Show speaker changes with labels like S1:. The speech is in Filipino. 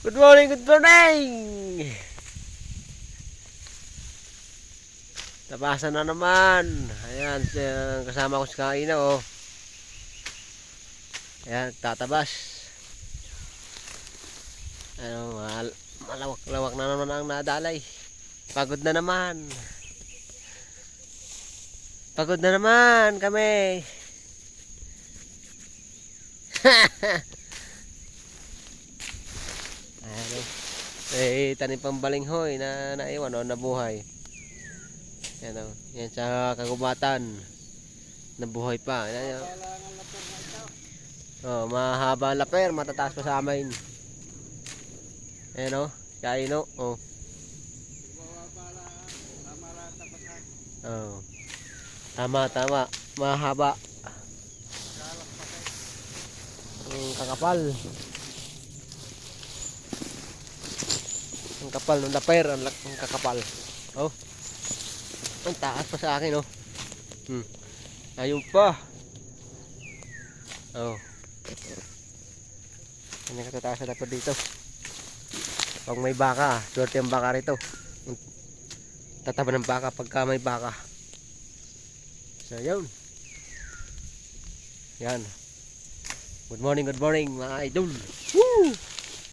S1: Good morning, good morning! Tabasan na naman. Ayan, kasama ko si Kaina, oh. Ayan, tatabas. Ano, malawak-lawak na naman ang nadalay. Pagod na naman. Pagod na naman kami. Ayan, oh. Tanim pang balinghoy na naiwan, oh, nabuhay. Yan, oh. Yan sa kagubatan. Nabuhay pa. Yan, oh. Oh, mahaba ang laper, matataas pa sa amin. Ayan, oh. Kaino, oh. Oh. Tama, tama. Mahaba. Kakapal. Ang kapal ng laper, ang kakapal. Oh. Ang taas pa sa akin, oh. Ayun pa. Oh. Kanya katataas sa laper dito. Pag may baka, swerte ang baka rito. Tataba ng baka pagka may baka. So, yun. Yan. Good morning mga idol. Woo!